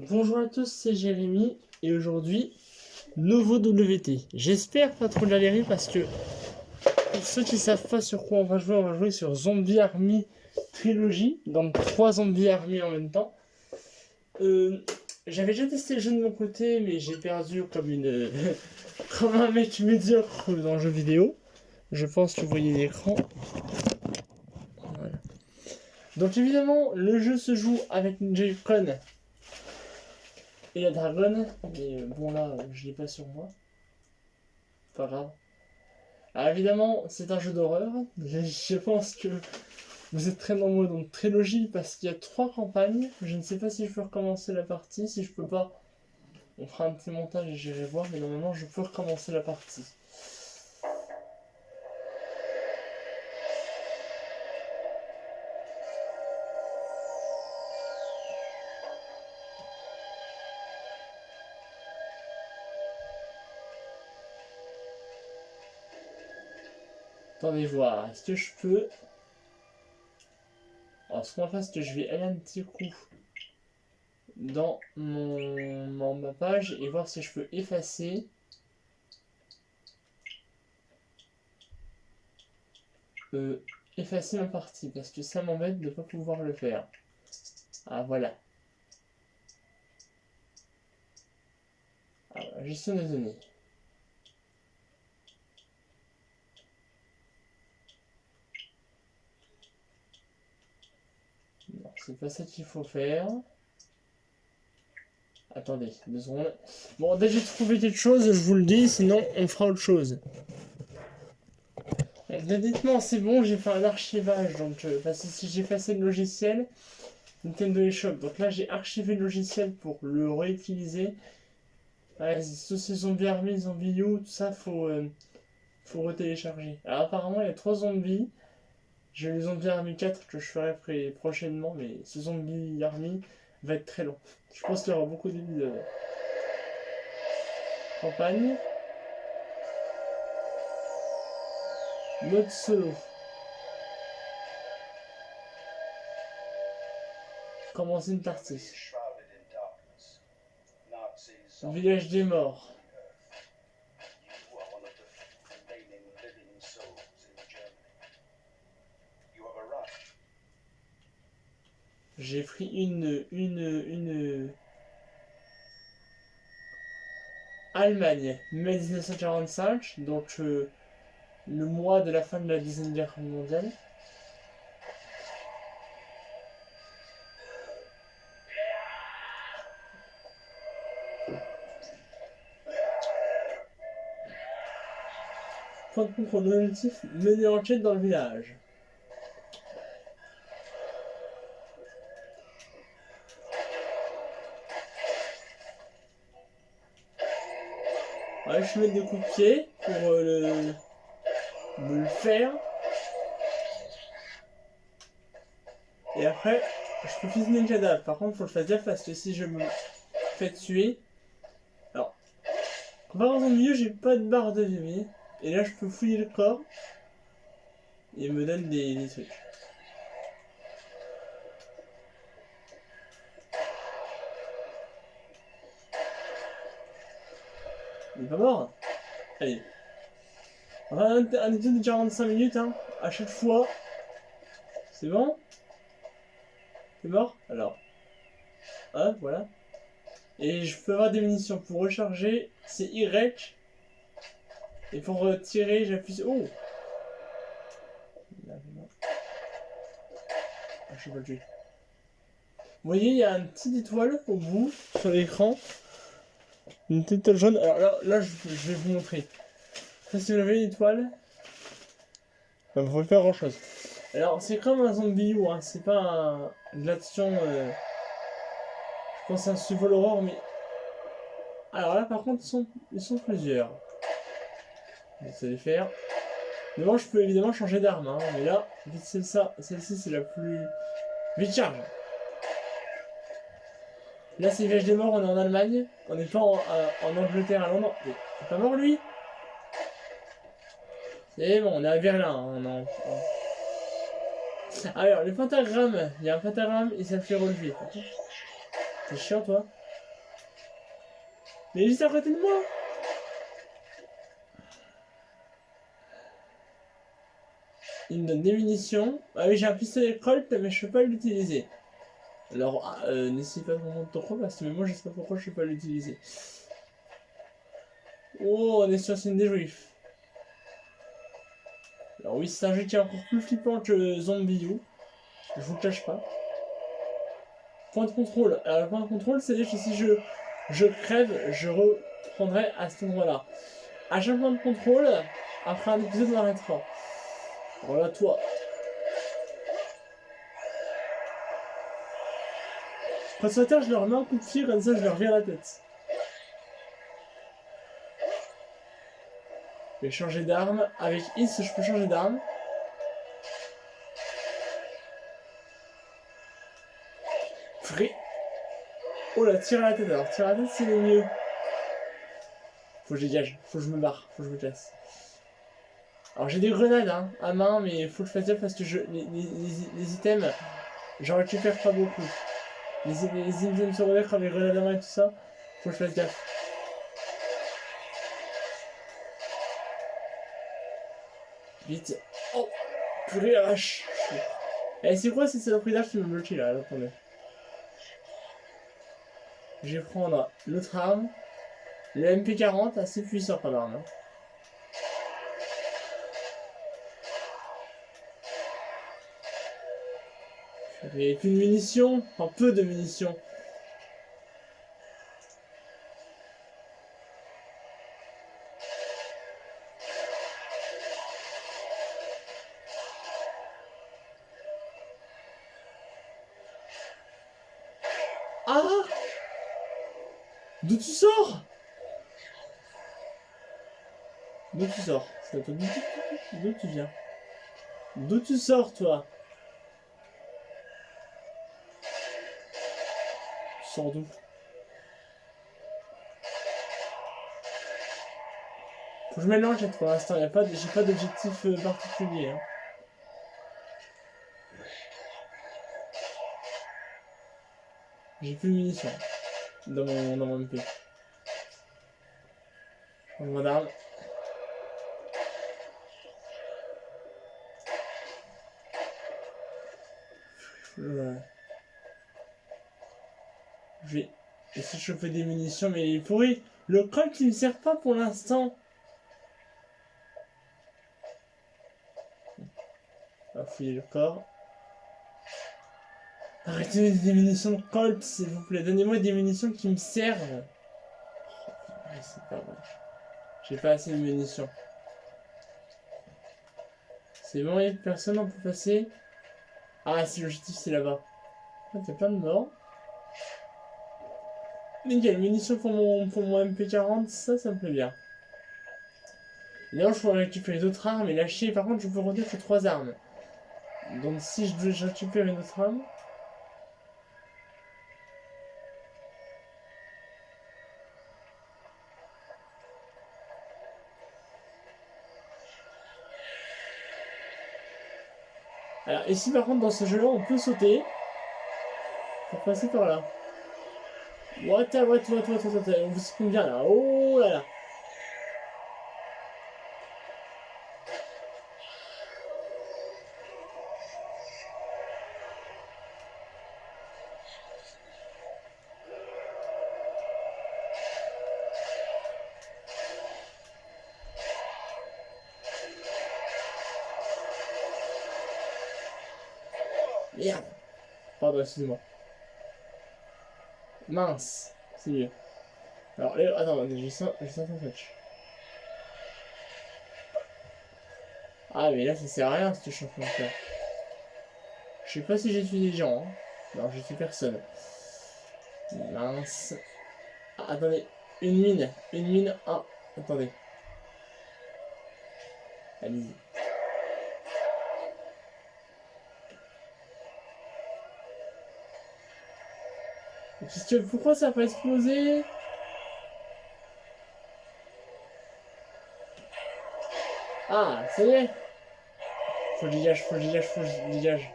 Bonjour à tous, c'est Jérémy et aujourd'hui, nouveau WT. J'espère pas trop galérer parce que pour ceux qui savent pas sur quoi on va jouer sur Zombie Army Trilogy, donc 3 Zombie Army en même temps. J'avais déjà testé le jeu de mon côté, mais j'ai perdu comme comme un mec médiocre dans le jeu vidéo. Je pense que vous voyez l'écran. Voilà. Donc évidemment, le jeu se joue avec une Joy-Con et la dragonne, mais bon là, je l'ai pas sur moi. Pas grave. Alors évidemment, c'est un jeu d'horreur. Je pense que vous êtes très nombreux dans Trilogy parce qu'il y a 3 campagnes. Je ne sais pas si je peux recommencer la partie. Si je peux pas, on fera un petit montage et j'irai voir. Mais normalement, je peux recommencer la partie. Attendez voir, est-ce que je peux... Alors ce qu'on va faire, c'est que je vais aller un petit coup dans ma page et voir si je peux effacer. Effacer ma partie, parce que ça m'embête de ne pas pouvoir le faire. Ah voilà. Alors, gestion des données. Non, c'est pas ça qu'il faut faire. Attendez, 2 secondes. Bon, dès que j'ai trouvé quelque chose, je vous le dis, sinon on fera autre chose. Dites-moi, c'est bon, j'ai fait un archivage, donc parce que si j'ai effacé le logiciel, Nintendo eShop. Donc là, j'ai archivé le logiciel pour le réutiliser. Ouais, tous ces zombies armés, zombies you, tout ça, faut retélécharger. Alors apparemment, il y a 3 zombies. J'ai les zombies army 4 que je ferai prochainement, mais ce zombie army va être très long. Je pense qu'il y aura beaucoup de campagne. Mode solo. Commencer une partie. Village des morts. J'ai pris une Allemagne, mai 1945, donc le mois de la fin de la Deuxième Guerre mondiale. Point de contrôle objectif, mener enquête dans le village. Ouais, je mets des coups de pied pour me le faire. Et après, je peux cuisiner le cadavre. Par contre, faut que je fasse gaffe parce que si je me fais tuer... Alors, comparé au milieu, j'ai pas de barre de vie. Et là, je peux fouiller le corps. Et il me donne des trucs. Il est pas mort. Allez. On va un épisode de 45 minutes, hein. À chaque fois. C'est bon? T'es mort? Alors. Hop, voilà. Et je peux avoir des munitions. Pour recharger, c'est Y. Et pour tirer, j'appuie sur... Oh! Ah, je sais pas le tuer. Vous voyez, il y a une petite étoile au bout, sur l'écran. Une petite étoile jaune. Alors là, je vais vous montrer. Ça, si vous avez une étoile, ça ne faut pas faire grand chose. Alors, c'est comme un zombie ou hein, c'est pas de l'action. Je pense que c'est un survival horror, mais. Alors là, par contre, ils sont plusieurs. Je vais les faire. Mais moi, je peux évidemment changer d'arme, hein, mais là, vite c'est ça. Celle-ci, c'est la plus. Vite charge! Là, c'est Village des Morts, on est en Allemagne. On n'est pas en Angleterre, à Londres. Il est pas mort, lui? C'est bon, on est à Berlin. Hein, alors, le pentagramme. Il y a un pentagramme et ça le fait relever. T'es chiant, toi? Mais juste à côté de moi. Il me donne des munitions. Ah oui, j'ai un pistolet Colt, mais je peux pas l'utiliser. Alors, n'essaie pas de remonter ton parce que moi je sais pas pourquoi je peux pas l'utiliser. Oh, on est sur scène des juifs. Alors oui, c'est un jeu qui est encore plus flippant que Zombie U. Je vous le cache pas. Point de contrôle. Alors, le point de contrôle, c'est-à-dire que si je crève, je reprendrai à cet endroit-là. À chaque point de contrôle, après un épisode, on arrêtera. Voilà, toi. Quand sur la terre, je leur mets un coup de pied, comme ça, je leur reviens la tête. Je vais changer d'arme. Avec Is, je peux changer d'arme. Free. Oh là, tire à la tête alors. Tire à la tête, c'est le mieux. Faut que je dégage. Faut que je me barre. Faut que je me casse. Alors j'ai des grenades hein, à main, mais faut que je fasse gaffe parce que les items, j'en récupère pas beaucoup. Les items secondaires comme les grenades à main et tout ça, faut que je fasse gaffe. Vite. Oh, purée la vache. Eh, c'est quoi cette saloperie d'arche qui me bloque là? Attendez. Je vais prendre l'autre arme. Le MP40, assez puissant comme arme. Hein. J'avais plus de munitions, enfin peu de munitions. Ah! D'où tu sors? D'où tu sors? D'où tu viens? D'où tu sors toi? Tu sors d'où? Faut que je mélange pour l'instant, j'ai pas d'objectif particulier. Hein. J'ai plus de munitions dans mon MP. Changement d'arme. Je vais essayer de choper des munitions, mais il est pourri. Le Colt il me sert pas pour l'instant. On va fouiller le corps. Arrêtez des munitions de Colt, s'il vous plaît. Donnez-moi des munitions qui me servent. Oh, c'est pas vrai. J'ai pas assez de munitions. C'est bon, il personne n'en peut passer. Ah, si l'objectif c'est là-bas. Ah, t'as plein de morts. Nickel, munitions pour mon MP40, ça me plaît bien. Là, je pourrais récupérer d'autres armes et lâcher. Par contre, je peux retenir que 3 armes. Donc, si je récupère une autre arme. Alors, ici, par contre, dans ce jeu-là, on peut sauter pour passer par là. What, on vous spawn bien là. Oh là là. Merde. Pardon, excusez-moi. Mince. C'est mieux. Alors, attends, j'ai ça en touch. Ah, mais là, ça sert à rien ce que je suis en train de faire. Je sais pas si j'ai tué des gens. Hein. Non, j'ai tué personne. Mince. Ah, attendez. Une mine. Une mine. Ah, attendez. Allez-y. Pourquoi ça n'a pas explosé? Ah, ça y est. Faut que je dégage, faut que je dégage, faut que je dégage.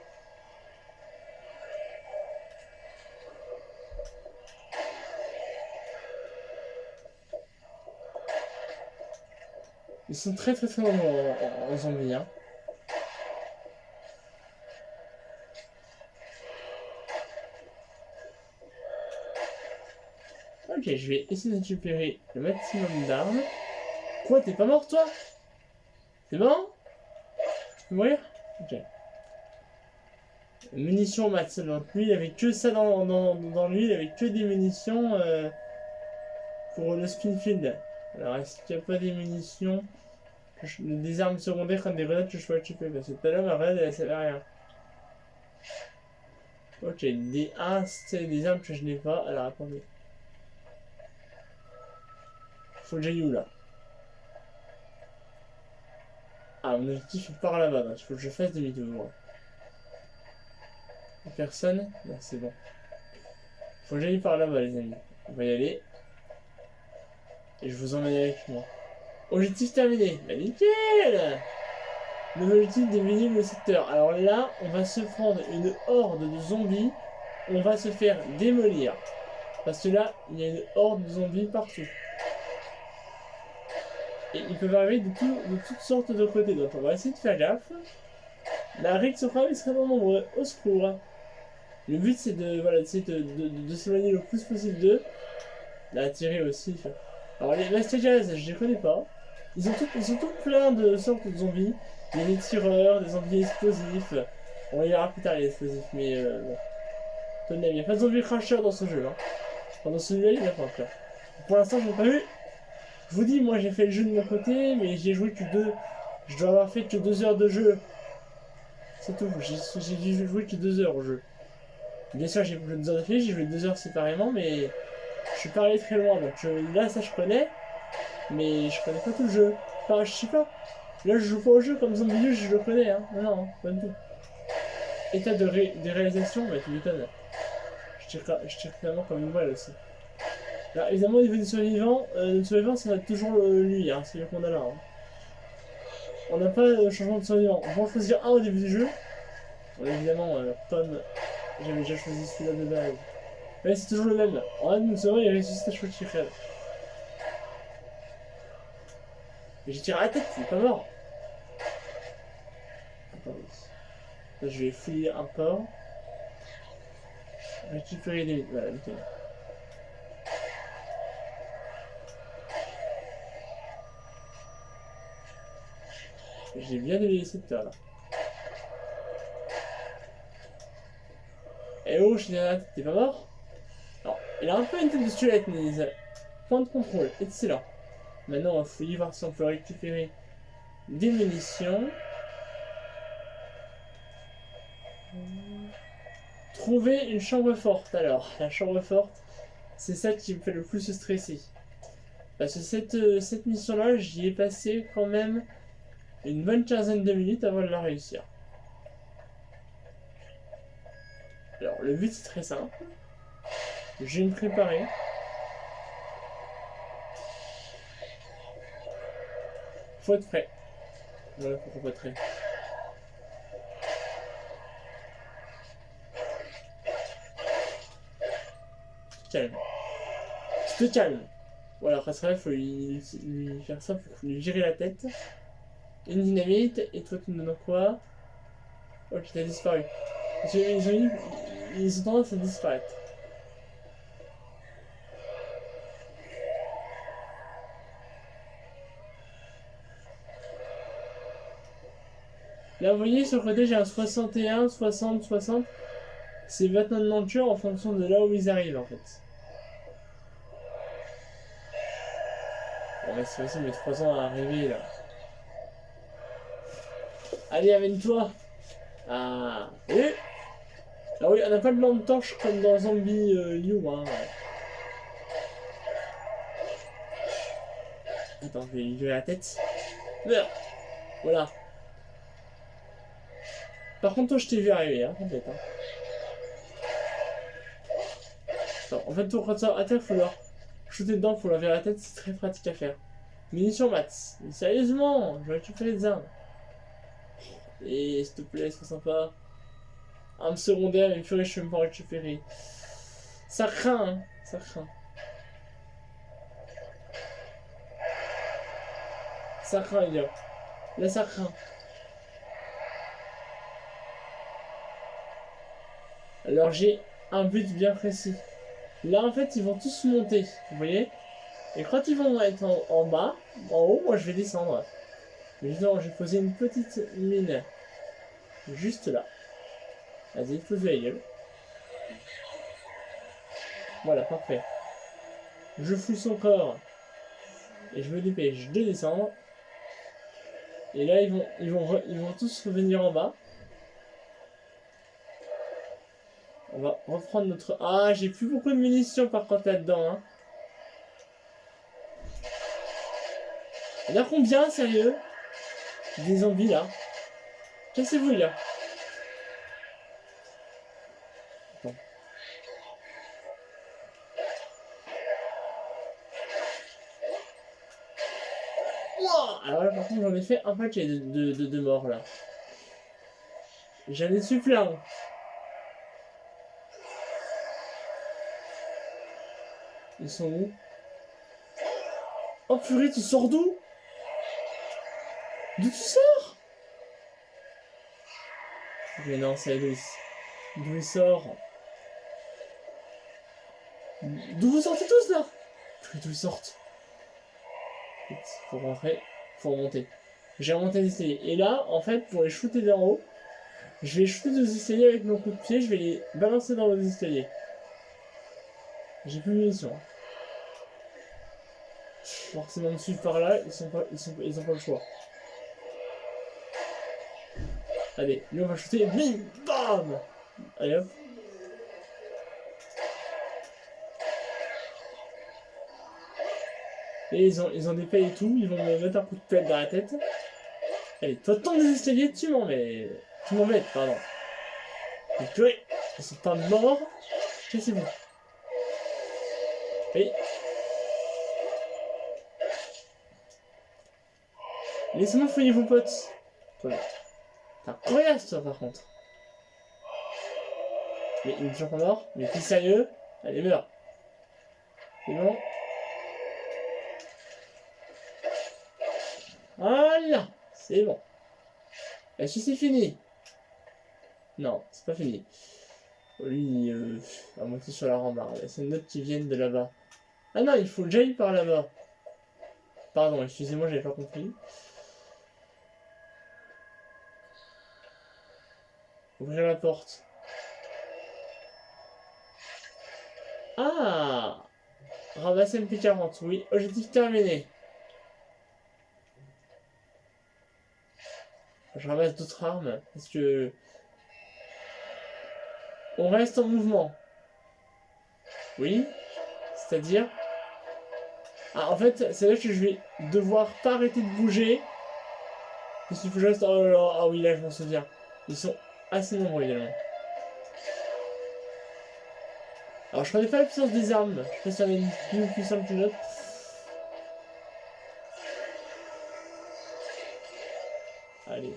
Ils sont très nombreux en zombies, hein. Ok, je vais essayer de récupérer le maximum d'armes. Quoi, t'es pas mort toi? C'est bon? Tu peux mourir? Ok. Munitions max, donc lui il avait que ça dans lui, il avait que des munitions pour le Spinfield. Alors est-ce qu'il n'y a pas des munitions, des armes secondaires comme des grenades que je peux récupérer? Parce que tout à l'heure ma grenade elle servait à rien. Ok, c'est des armes que je n'ai pas, alors attendez. Faut que j'aille où là? Ah, mon objectif est par là-bas, donc il faut que je fasse demi-tour. Personne? Non, c'est bon. Faut que j'aille par là-bas, les amis. On va y aller. Et je vous emmène avec moi. Objectif terminé. Bah, nickel! Nouvel objectif d'éliminer le secteur. Alors là, on va se prendre une horde de zombies. On va se faire démolir. Parce que là, il y a une horde de zombies partout. Et ils peuvent arriver de toutes sortes de côtés. Donc on va essayer de faire gaffe. La règle se fera extrêmement nombreux. Au secours. Le but c'est de, voilà, de s'éloigner le plus possible d'eux. Là, tirer aussi. Alors les Mastigas, je les connais pas. Ils sont tous pleins de sortes de zombies. Il y a des tireurs, des zombies explosifs. On les verra plus tard les explosifs, mais bon. Tenez, il n'y a pas de zombies crashers dans ce jeu. Hein. Pendant celui-là, il n'y en a pas encore. Pour l'instant, je n'ai pas vu. Je vous dis, moi j'ai fait le jeu de mon côté, mais j'ai joué que deux. Je dois avoir fait que 2 heures de jeu. C'est tout, j'ai joué que 2 heures au jeu. Bien sûr, j'ai joué 2 heures d'affilée, j'ai joué 2 heures séparément, mais je suis pas allé très loin. Donc là, ça je connais, mais je connais pas tout le jeu. Enfin, je sais pas. Là, je joue pas au jeu comme Zombie, je le connais, hein. Non, pas du tout. État de réalisation, bah tu m'étonnes. Je tire clairement comme une balle aussi. Alors, évidemment, au niveau des survivants, ça va être toujours lui, hein, c'est lui qu'on a là. Hein. On n'a pas de changement de survivant. On peut en choisir un au début du jeu. Bon, évidemment, Tom, j'avais déjà choisi celui-là de base. Mais c'est toujours le même. En un de secondes, il ressuscite à chaque fois qu'il crève. Mais j'ai tiré à la tête, il est pas mort. Attendez. Là, je vais fouiller un port. Récupérer des. Voilà, nickel. J'ai bien délayé cette terre là. Eh oh, je suis derrière la tête, t'es pas mort? Alors, il a un peu une tête de squelette, mais point de contrôle, excellent. Maintenant, on va fouiller voir si on peut récupérer des munitions. Trouver une chambre forte. Alors, la chambre forte, c'est ça qui me fait le plus stresser. Parce que cette mission-là, j'y ai passé quand même une bonne quinzaine de minutes avant de la réussir. Alors, le but c'est très simple. Je vais me préparer. Faut être prêt. Voilà pourquoi pas prêt. Calme. Tu te calmes. Voilà, après ça, il faut lui faire ça pour lui virer la tête. Une dynamite, et toi tu me donnes quoi? Ok, t'as disparu. Parce qu'ils ont tendance à disparaître. Là, vous voyez, sur le côté, j'ai un 61, 60, 60. C'est maintenant de nature en fonction de là où ils arrivent, en fait. Bon, mais c'est facile, mais 3 ans à arriver, là. Allez, amène-toi. Ah, et... Ah oui, on n'a pas de lampe torche comme dans Zombie Liu, hein. Attends, je vais lui virer la tête. Voilà. Par contre, toi, je t'ai vu arriver, hein, t'inquiète. Hein. Attends, en fait, pour ça attaque, faut leur shooter dedans, faut leur virer la tête, c'est très pratique à faire. Munitions maths. Mais sérieusement, je vais récupérer des armes. Et s'il te plaît, c'est sympa. Arme secondaire, mais purée, je peux même pas récupérer. Ça craint, hein, ça craint. Ça craint, les gars. Là, ça craint. Alors, j'ai un but bien précis. Là, en fait, ils vont tous monter. Vous voyez? Et quand ils vont être en bas, en haut, moi, je vais descendre. Mais justement, je vais poser une petite mine. Juste là. Vas-y, pose la gueule. Voilà, parfait. Je fouille son corps. Et je me dépêche de descendre. Et là, ils vont tous revenir en bas. On va reprendre notre... Ah, j'ai plus beaucoup de munitions par contre là-dedans. Hein. Il y en a combien, sérieux? Des zombies là. Cassez-vous là. Bon. Wow. Alors là, par contre, j'en ai fait un paquet de morts là. J'en ai su plein. Ils sont où? Oh purée, tu sors d'où? D'où tu sors? Mais non, c'est Aloïs. D'où il sort? D'où vous sortez tous là? D'où ils sortent? Faut rentrer, faut remonter. J'ai remonté les escaliers. Et là, en fait, pour les shooter d'en haut, je vais shooter des escaliers avec mon coup de pied, je vais les balancer dans les escaliers. J'ai plus de munitions. Forcément me suivre par là, ils ont pas le choix. Allez, lui on va shooter, bim, bam. Allez hop. Et ils ont des pelles et tout, ils vont me mettre un coup de pelle dans la tête. Allez, toi tombe des escaliers, tu m'embêtes, pardon. Et purée, ils sont pas morts. Cassez-vous. Et... Laissez-moi fouiller vos potes. Voilà. T'es un coriace toi par contre. Mais il est toujours pas mort. Mais t'es sérieux? Allez, meurs. C'est bon. Voilà. C'est bon. Est-ce que c'est fini? Non, c'est pas fini. Lui, à monter sur la rambarde. C'est une note qui viennent de là-bas. Ah non, il faut que j'aille par là-bas. Pardon, excusez-moi, j'avais pas compris. Ouvrir la porte. Ah! Ramasser MP40, oui. Objectif terminé. Je ramasse d'autres armes, parce que... On reste en mouvement. Oui. C'est-à-dire... Ah, en fait, c'est là que je vais devoir pas arrêter de bouger. Parce qu'il faut que je reste... Oh là là, ah oui, là, je m'en souviens. Ils sont assez nombreux, également. Alors, je connais pas la puissance des armes. Je sais pas si il y en a une plus puissante qu'une autre. Allez.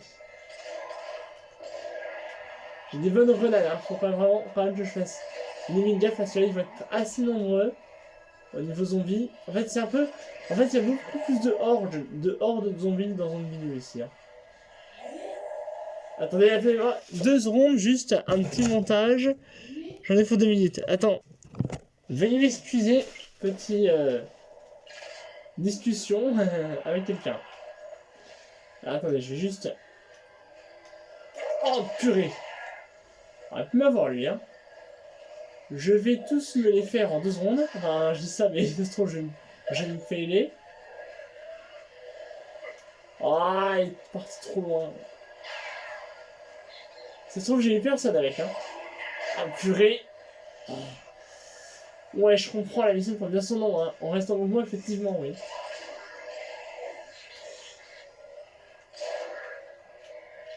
J'ai des bonnes grenades, hein. Faut pas vraiment quand même que je fasse limite gaffe parce que là, ils vont être assez nombreux au niveau zombie. En fait, c'est un peu... En fait, il y a beaucoup plus de hordes de zombies dans une vidéo ici. Hein. Attendez, attendez, 2 secondes, juste un petit montage. J'en ai pour 2 minutes. Attends. Veuillez m'excuser, petite discussion avec quelqu'un. Attendez, je vais juste... Oh purée! On aurait pu m'avoir lui, hein. Je vais tous me les faire en 2 secondes. Enfin, je dis ça, mais ça se trouve, je vais me failer. Ah, il est parti trop loin. Ça se trouve, j'ai eu personne avec, hein. Ah purée! Ouais, je comprends, la mission prend bien son nom, hein. On reste en mouvement, effectivement, oui.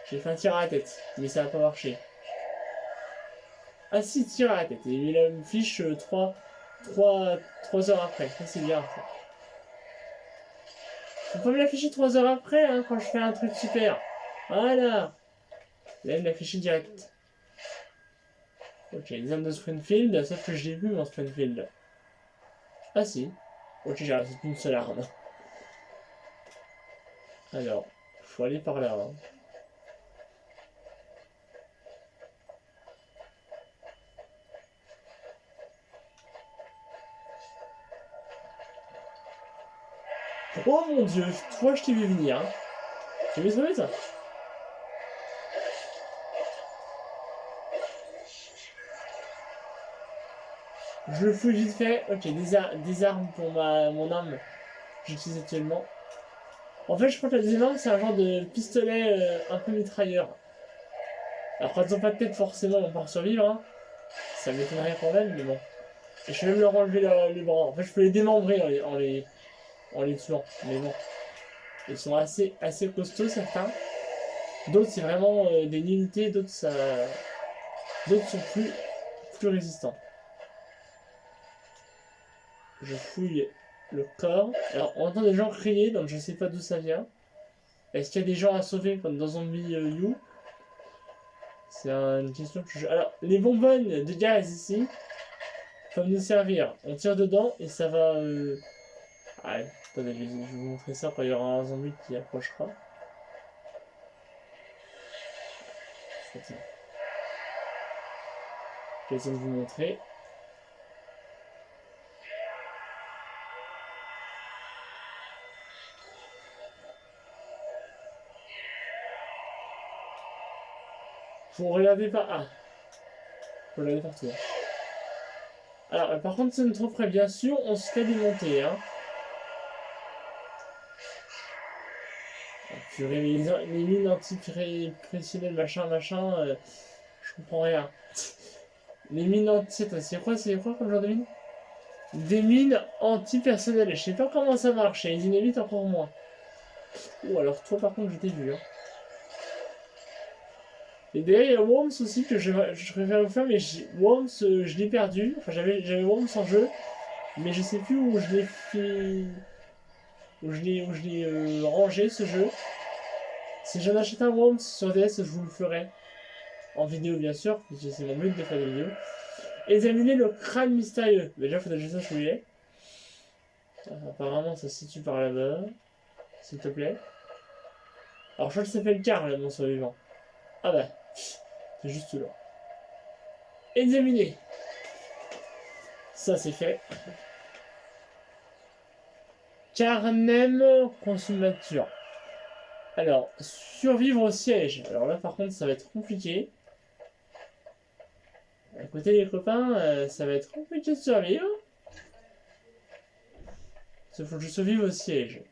J'ai fait un tir à la tête, mais ça n'a pas marché. Ah si, tir à la tête. Et il a une fiche 3 heures après. Ça, c'est bien, ça. Faut pas me l'afficher 3 heures après, hein, quand je fais un truc super. Voilà. Là, il m'a affiché direct. Ok, les armes de Springfield, sauf que je l'ai vu, mon Springfield. Ah si. Ok, j'ai rajouté une seule arme. Alors, faut aller par là. Hein. Oh mon dieu, toi je t'ai vu venir. Hein. Tu vu ça? Je le fouille vite fait. Ok, des armes pour mon arme. J'utilise actuellement. En fait, je crois que la deuxième arme, c'est un genre de pistolet un peu mitrailleur. Alors, quand ils ont pas de tête, forcément, ils vont pas survivre. Hein. Ça m'étonnerait quand même, mais bon. Et je vais même leur enlever les bras. En fait, je peux les démembrer en les tuant. Mais bon. Ils sont assez costauds, certains. D'autres, c'est vraiment des nullités. D'autres, d'autres sont plus résistants. Je fouille le corps. Alors, on entend des gens crier, donc je sais pas d'où ça vient. Est-ce qu'il y a des gens à sauver comme dans Zombie U? C'est une question que je... Alors, les bonbonnes de gaz ici peuvent nous servir. On tire dedans et ça va... Ah, attendez, je vais vous montrer ça quand il y aura un zombie qui approchera. Je vais essayer de vous montrer. Faut regarder par... Ah. Faut regarder partout. Alors, par contre, c'est une trop près. Bien sûr, on se fait démonter, hein. Purée, les mines anti-pressionnelles, machin, je comprends rien. Les mines anti... C'est quoi comme genre de mine? Des mines anti-personnelles. Je sais pas comment ça marche, et ils inévitent encore moins. Ou alors toi par contre je t'ai vu. Hein. Et d'ailleurs il y a Worms aussi que je préfère vous faire, mais Worms je l'ai perdu. Enfin j'avais Worms en jeu, mais je sais plus où je l'ai fait... Où je l'ai rangé ce jeu. Si j'en achète un Worms sur DS, je vous le ferai. En vidéo bien sûr, puisque c'est mon but de faire des vidéos. Examiner le crâne mystérieux. Déjà faudrait que je sache où il est. Apparemment ça se situe par là-bas. S'il te plaît. Alors je crois que ça s'appelle Car, là, mon survivant. Ah bah, c'est juste là. Examiner. Ça c'est fait. Carnem consommateur. Alors, survivre au siège. Alors là par contre ça va être compliqué. À côté des copains, ça va être compliqué de survivre. Il faut que je survive au siège.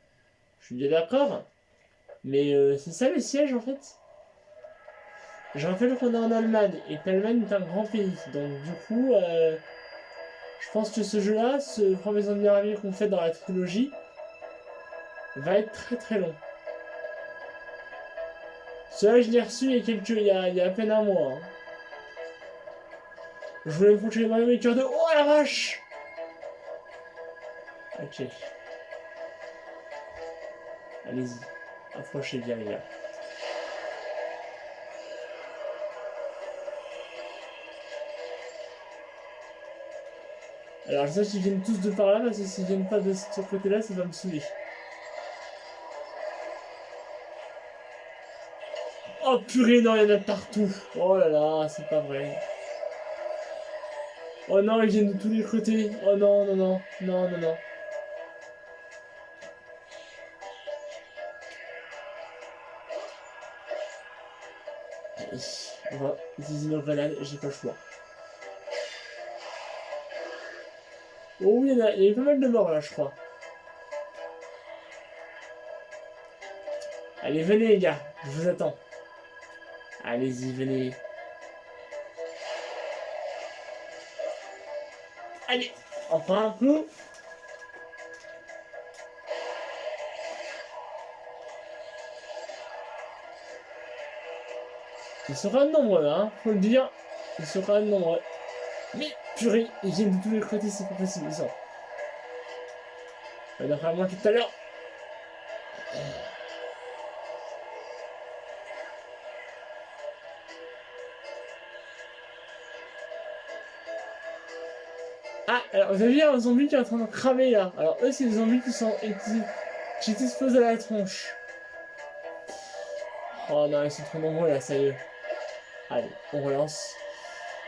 Je suis bien d'accord. Mais c'est ça le siège en fait. Je rappelle qu'on est en Allemagne et l'Allemagne est un grand pays. Donc du coup, je pense que ce jeu-là, ce premier zombie arrivé qu'on fait dans la trilogie, va être très très long. Celui-là, je l'ai reçu il y a à peine un mois. Hein. Je voulais me foutre moi-même les cœurs de... Oh la vache! Ok. Allez-y. Approchez bien les gars. Alors je sais qu'ils viennent tous de par là, parce que s'ils viennent pas de ce côté-là, ça va me saouler. Oh purée, non, il y en a partout. Oh là là, c'est pas vrai. Oh non, ils viennent de tous les côtés. Oh non, non, non, non, non, non. Allez, on va utiliser nos grenades, j'ai pas le choix. Oh oui, il y a eu pas mal de morts là, je crois. Allez, venez les gars, je vous attends. Allez-y, venez. Allez, enfin un coup. Ils sont quand même nombreux, hein, faut le dire. Ils sont quand même nombreux. Mais, purée, ils viennent de tous les côtés, c'est pas possible, ils sont. On a moins tout à l'heure. Ah, alors vous avez vu un zombie qui est en train de cramer là. Alors eux, c'est des zombies qui sont exposés à la tronche. Oh non, ils sont trop nombreux là, sérieux. Allez, on relance.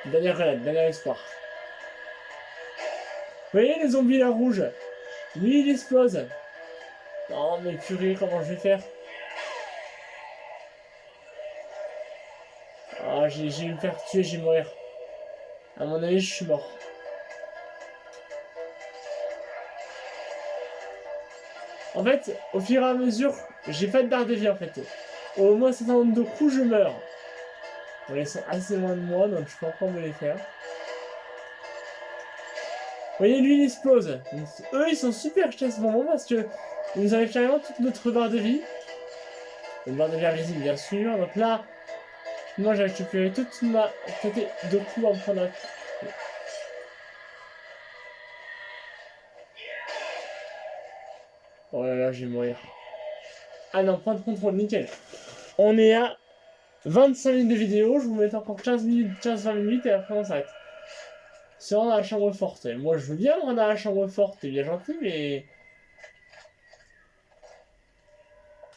Dernière grenade, dernier espoir. Vous voyez les zombies là rouges? Lui il explose. Non mais purée, comment je vais faire? Ah, j'ai eu me faire tuer, je vais mourir. À mon avis, je suis mort. En fait, au fur et à mesure, j'ai pas de barre de vie en fait. Au moins un certain nombre de coups, je meurs. Bon, ils sont assez loin de moi, donc je peux encore me les faire. Vous voyez, lui, il explose. Donc, eux, ils sont super chers à ce moment parce que ils nous enlèvent carrément toute notre barre de vie. Une barre de vie invisible, bien sûr. Donc là, moi, j'ai récupéré toute ma côté de coups en prenant. Oh là là, je vais mourir. Ah non, point de contrôle, nickel. On est à 25 minutes de vidéo, je vous mets encore 15 minutes, 15-20 minutes et après on s'arrête. C'est dans la chambre forte. Et moi je veux bien rendre à la chambre forte, c'est bien gentil, mais.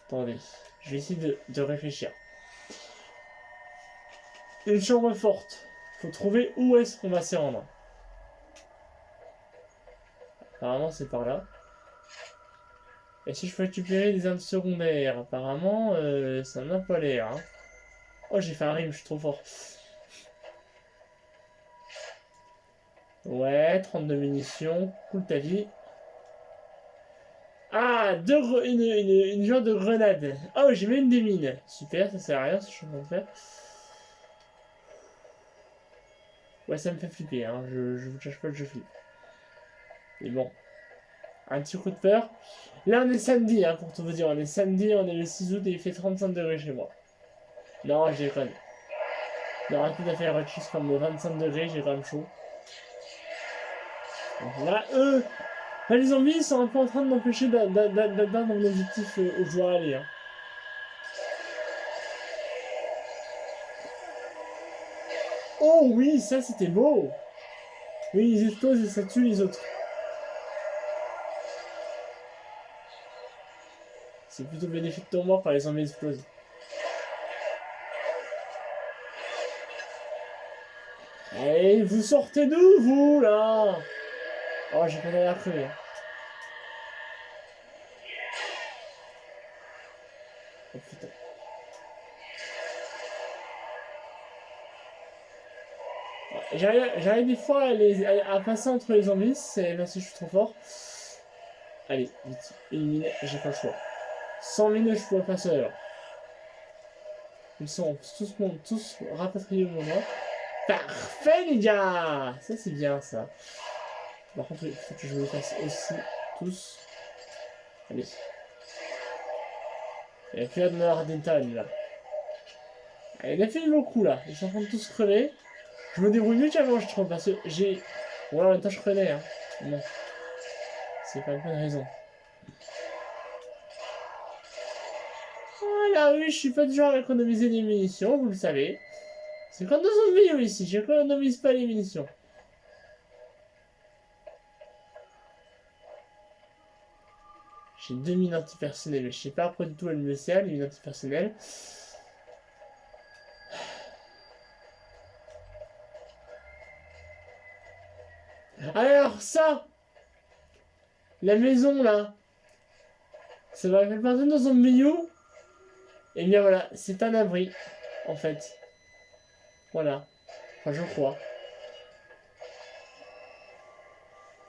Attendez, je vais essayer de réfléchir. Une chambre forte. Faut trouver où est-ce qu'on va s'y rendre. Apparemment c'est par là. Et si je peux récupérer des armes secondaires? Apparemment ça n'a pas l'air. Hein. Oh j'ai fait un rime, je suis trop fort. Ouais, 32 munitions, cool ta vie. Ah, une genre de grenade. Oh, j'ai même des mines. Super, ça sert à rien ce que je suis en train de faire. Ouais, ça me fait flipper, hein. Je vous cache pas que je flippe. Mais bon, un petit coup de peur. Là, on est samedi, hein, pour tout vous dire. On est samedi, on est le 6 août et il fait 35 degrés chez moi. Non, j'ai déconne. Non, arrêtez de faire autre chose comme 25 degrés, j'ai quand même chaud. Donc là, eux, là, les zombies ils sont un peu en train de m'empêcher d'atteindre mon objectif où je dois aller. Hein. Oh oui, ça c'était beau. Oui, ils explosent et ça tue les autres. C'est plutôt bénéfique pour moi quand les zombies explosent. Allez, vous sortez d'où, vous, là? Oh, j'ai pas d'air crever. Oh putain. J'arrive des fois à passer entre les zombies, c'est parce que je suis trop fort. Allez, vite, élimine, j'ai pas le choix. Sans mine, je pourrais passer alors. Ils sont tous rapatriés au moment. Parfait, les gars! Ça, c'est bien, ça. Par contre, il faut que je me les fasse aussi, tous. Allez. Il n'y a plus à de mort d'Intan, là. Allez, il a fait beaucoup, là. Ils sont en train de tous crever. Je me débrouille mieux qu'avant, je trouve, parce que j'ai... Bon, en même temps, je connais, hein. Bon. C'est pas une bonne raison. Voilà, oui, je suis pas du genre à économiser les munitions, vous le savez. C'est comme dans une vidéo ici, j'économise pas les munitions. J'ai 2 mines antipersonnelles, je sais pas à quoi du tout elles me servent, les mines antipersonnelles. Alors, ça! La maison, là! Ça va faire partie dans un milieu. Et bien voilà, c'est un abri, en fait. Voilà. Enfin, je crois.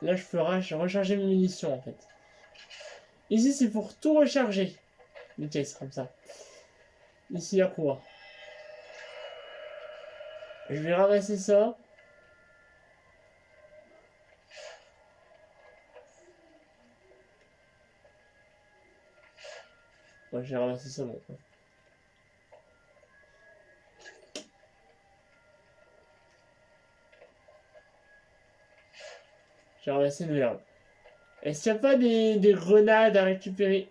Là, je peux recharger mes munitions, en fait. Ici, c'est pour tout recharger. Les caisses, comme ça. Ici, à quoi? Je vais ramasser ça. Ouais, j'ai ramassé ça, bon. J'ai ramassé une merde. Est-ce qu'il n'y a pas des grenades à récupérer?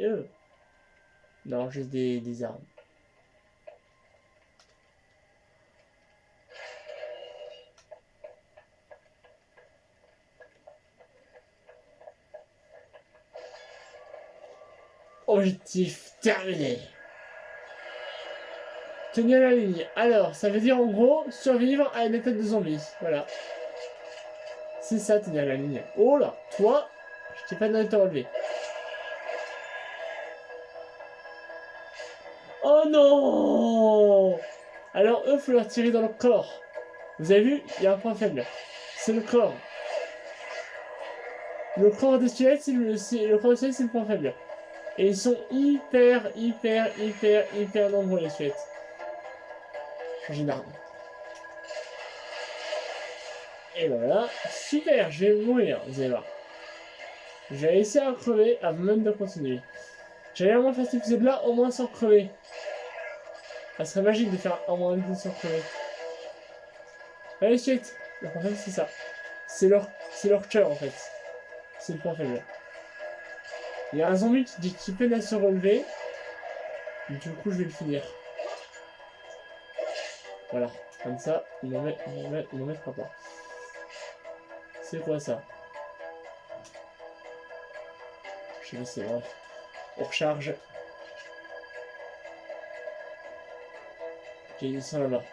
Non, juste des armes. Objectif terminé. Tenir la ligne. Alors, ça veut dire en gros survivre à une attaque de zombies. Voilà. C'est ça, tenir la ligne. Oh là, toi, je t'ai pas donné de te relever. Oh non! Alors eux, faut leur tirer dans le corps. Vous avez vu, il y a un point faible. C'est le corps. Le corps des squelettes, le corps des squelettes, c'est le point faible. Et ils sont hyper nombreux, les squelettes. Changer d'arme. Et voilà, super, je vais mourir, vous allez voir. Je vais essayer à crever avant même de continuer. J'allais vraiment faire cet épisode-là au moins sans crever. Ça serait magique de faire au moins un épisode sans crever. Allez, suite. Le point faible, c'est ça. C'est leur cœur, en fait. C'est le point faible. Il y a un zombie qui peine à se relever. Du coup, je vais le finir. Voilà. Comme ça, il m'en mettra pas. C'est quoi ça? Je sais pas, c'est bref. On recharge. Ok, ils sont là-bas.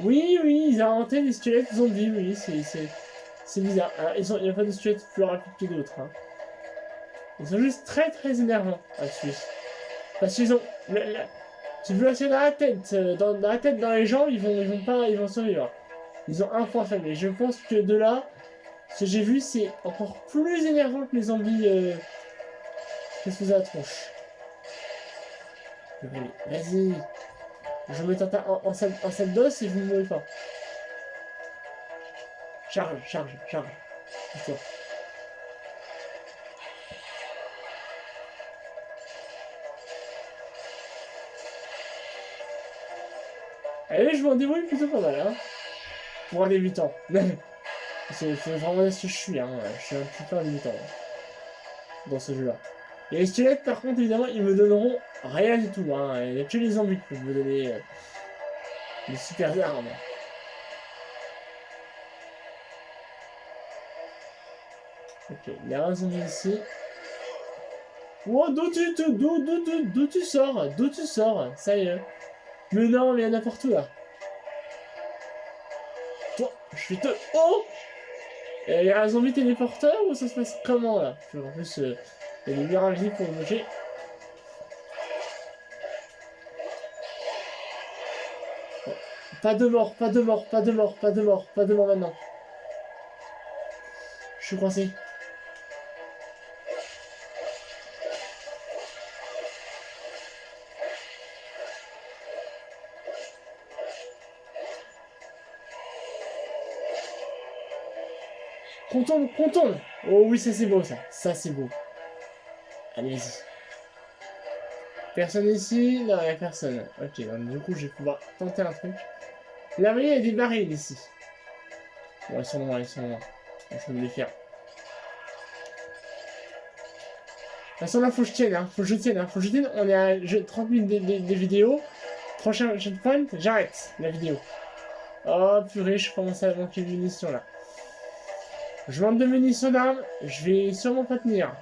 Oui, ils ont inventé des squelettes zombies, oui, c'est bizarre. Alors, il n'y a pas de squelettes plus rapides que d'autres. Hein. Ils sont juste très énervants là-dessus. Parce qu'ils ont. Tu veux essayer dans la tête. Dans la tête, dans les jambes, ils vont survivre. Ils ont un point faible. Et je pense que de là, ce que j'ai vu, c'est encore plus énervant que les zombies qui se faisaient à la tronche. Vas-y. Je me tente en salle d'os et vous ne mourrez pas. Charge. Toi. Allez, je m'en débrouille plutôt pas mal, hein. Pour un débutant. C'est vraiment ce que je suis, hein. Je suis un petit peu un débutant hein, dans ce jeu-là. Et les squelettes, par contre, évidemment, ils me donneront rien du tout, hein. Il n'y a que les zombies qui peuvent me donner des super armes. Ok, il y a un zombie ici. Oh, d'où tu sors? D'où tu sors? Ça y est. Mais non, mais il y en a partout là. Toi, je suis te. Oh! Il y a un zombie téléporteur ou ça se passe comment là? En plus, il y a des mirages pour me bouger. Oh. Pas de mort maintenant. Je suis coincé. Contourne. Oh oui, ça c'est beau ça. Ça c'est beau. Allez-y. Personne ici? Non, il n'y a personne. Ok, donc du coup, je vais pouvoir tenter un truc. Là, vous voyez, il y a des barils ici. Bon, ils sont loin. Je vais les faire. De toute façon, là, faut que je tienne. Faut que je tienne. On est à 30 minutes des vidéos. Prochain checkpoint, j'arrête la vidéo. Oh purée, je commence à manquer de munitions là. Je manque de munitions d'armes. Je vais sûrement pas tenir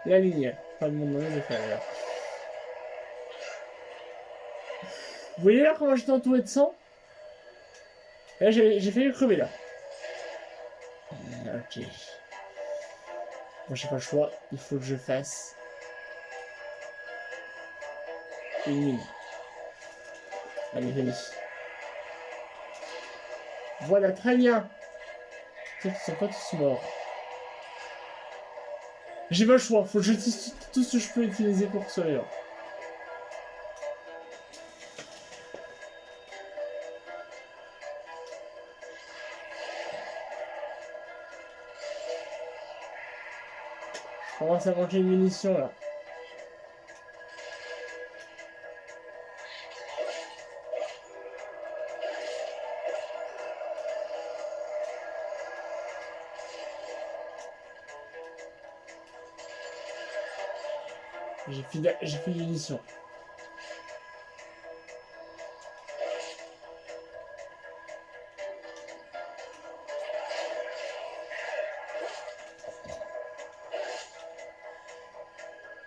la ligne. Pas de mon nom de faire là. Vous voyez là comment j'étais entouré de sang? Là, j'ai failli crever là. Ok. Bon, j'ai pas le choix. Il faut que je fasse une mine. Allez, venez. Voilà, très bien. Ils sont pas tous morts. J'ai pas le choix. Faut que j'utilise tout ce que je peux utiliser pour survivre. Je commence à manquer de munitions là. J'ai plus de munitions.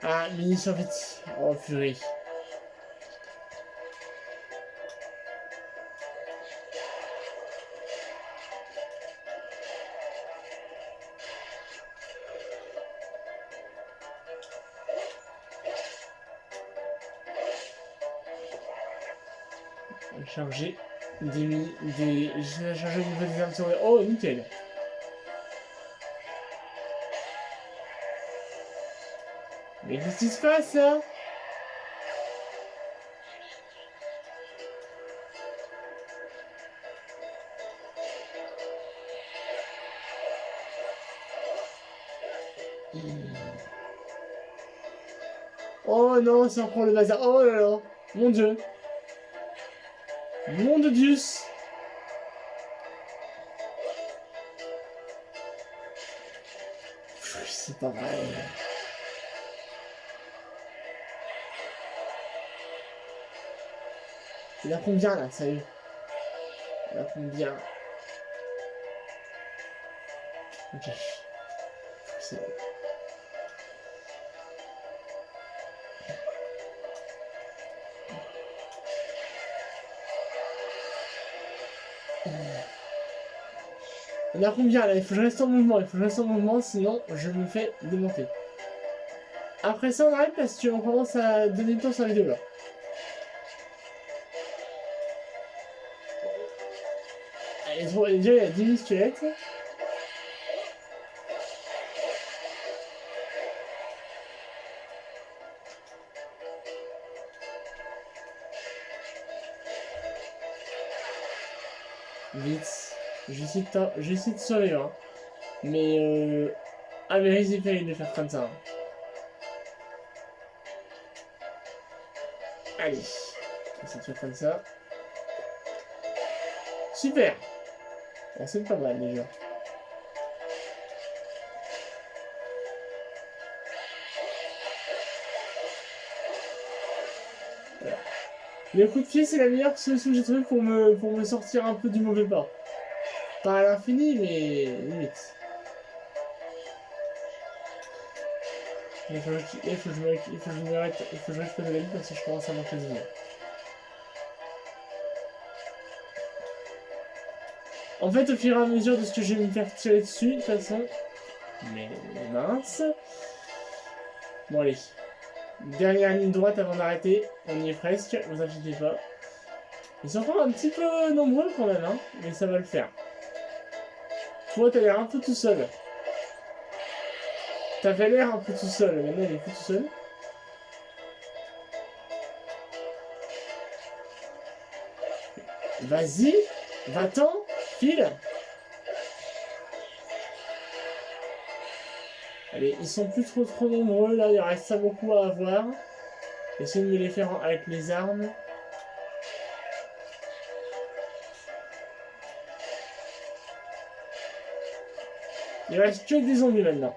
Ah, munitions vite. Oh purée. Charger j'ai chargé au niveau des armes sur. Oh nickel. Mais qu'est-ce qui se passe là? Oh non, c'est encore le bazar. Oh là là. Mon dieu. Mon de Dieu. C'est pas vrai. Il a combien là, sérieux? Il a combien? Ok. C'est bon. Il a combien là? Il faut que je reste en mouvement, il faut que je reste en mouvement, sinon je me fais démonter. Après ça, on arrête parce qu'on commence à donner le temps sur la vidéo là. Allez, déjà il y a 10 000 squelettes. Vite. J'essaie de survivre. Hein. Mais ah mais risque de faire comme ça. Hein. Allez. On essaie de faire comme ça. Super. Bon, c'est pas mal déjà. Voilà. Le coup de pied c'est la meilleure solution que j'ai trouvée pour me sortir un peu du mauvais pas. Pas à l'infini mais limite. Il faut que je m'arrête, il faut que je récupère de la vie parce que je commence à manquer de vie. En fait, au fur et à mesure de ce que je vais me faire tirer dessus, de toute façon. Mais mince. Bon, allez. Dernière ligne droite avant d'arrêter. On y est presque, vous inquiétez pas. Ils sont encore un petit peu nombreux quand même, hein. Mais ça va le faire. Toi, t'as l'air un peu tout seul. T'avais l'air un peu tout seul. Maintenant, il est plus tout seul. Vas-y. Va-t'en. File. Allez, ils sont plus trop nombreux là, il reste ça beaucoup à avoir. Essayez de me les faire avec les armes. Il reste que des zombies maintenant.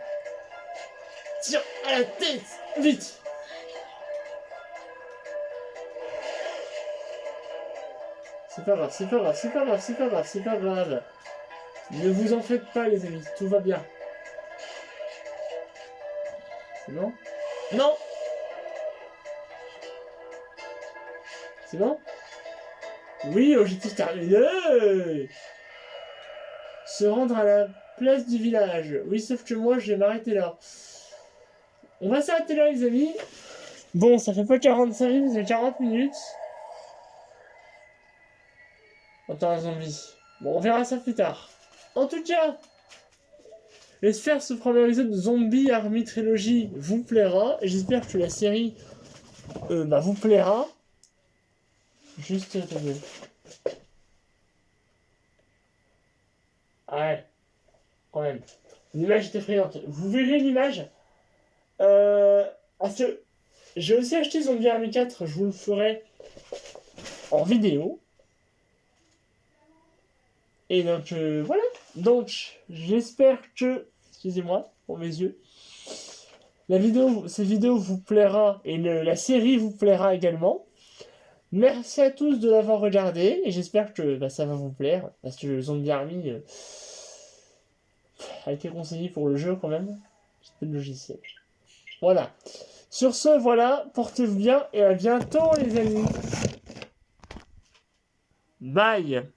Tire à la tête. Vite. C'est pas grave, c'est pas grave, c'est pas grave, c'est pas grave, c'est pas grave. Ne vous en faites pas les amis, tout va bien. C'est bon? Non! C'est bon? Oui, objectif terminé! Se rendre à la place du village. Oui, sauf que moi, je vais m'arrêter là. On va s'arrêter là, les amis. Bon, ça fait pas 45 minutes, ça fait 40 minutes. Attends, un zombie. Bon, on verra ça plus tard. En tout cas, j'espère que ce premier épisode de Zombie Army Trilogy vous plaira. Et j'espère que la série vous plaira. Juste ta gueule. Ouais, quand même. L'image est effrayante. Vous verrez l'image. Parce que j'ai aussi acheté Zombie Army 4. Je vous le ferai en vidéo. Et donc, voilà. Donc, j'espère que... Excusez-moi pour mes yeux. Cette vidéo vous plaira et la série vous plaira également. Merci à tous de l'avoir regardé et j'espère que ça va vous plaire. Parce que Zombie Army a été conseillé pour le jeu quand même. C'est le logiciel. Voilà. Sur ce, voilà, portez-vous bien et à bientôt les amis. Bye.